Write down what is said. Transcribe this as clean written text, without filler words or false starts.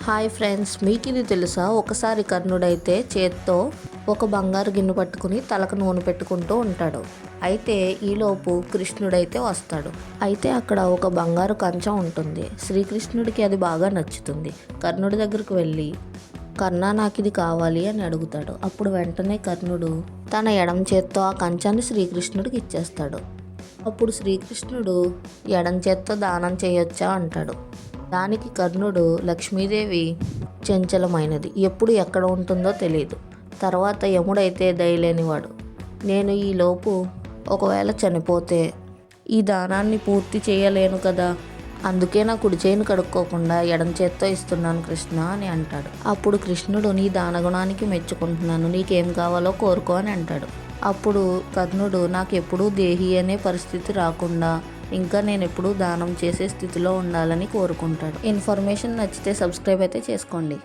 Hi friends, మీకు ఇది తెలుసా? ఒకసారి కర్ణుడైతే చేత్తో ఒక బంగారు గిన్నె పట్టుకుని తలకు నూనె పెట్టుకుంటూ ఉంటాడు. అయితే ఈలోపు కృష్ణుడైతే వస్తాడు. అయితే అక్కడ ఒక బంగారు కంచం ఉంటుంది. శ్రీకృష్ణుడికి అది బాగా నచ్చుతుంది. కర్ణుడి దగ్గరకు వెళ్ళి, కర్ణ నాకు ఇది కావాలి అని అడుగుతాడు. అప్పుడు వెంటనే కర్ణుడు తన ఎడమ చేత్తో ఆ కంచాన్ని శ్రీకృష్ణుడికి ఇచ్చేస్తాడు. అప్పుడు శ్రీకృష్ణుడు ఎడం చేత్తో దానం చేయొచ్చా అంటాడు. దానికి కర్ణుడు, లక్ష్మీదేవి చంచలమైనది, ఎప్పుడు ఎక్కడ ఉంటుందో తెలియదు. తర్వాత యముడైతే దయలేనివాడు, నేను ఈలోపు ఒకవేళ చనిపోతే ఈ దానాన్ని పూర్తి చేయలేను కదా, అందుకే నా కుడి చేయిని కడుక్కోకుండా ఎడం చేత్తో ఇస్తున్నాను కృష్ణ అని అంటాడు. అప్పుడు కృష్ణుడు, నీ దానగుణానికి మెచ్చుకుంటున్నాను, నీకేం కావాలో కోరుకో అని అంటాడు. అప్పుడు కర్ణుడు, నాకు ఎప్పుడూ దేహి అనే పరిస్థితి రాకుండా ఇంకా నేను ఎప్పుడూ దానం చేసే స్థితిలో ఉండాలని కోరుకుంటాడు. ఇన్ఫర్మేషన్ నచ్చితే సబ్స్క్రైబ్ అయితే చేసుకోండి.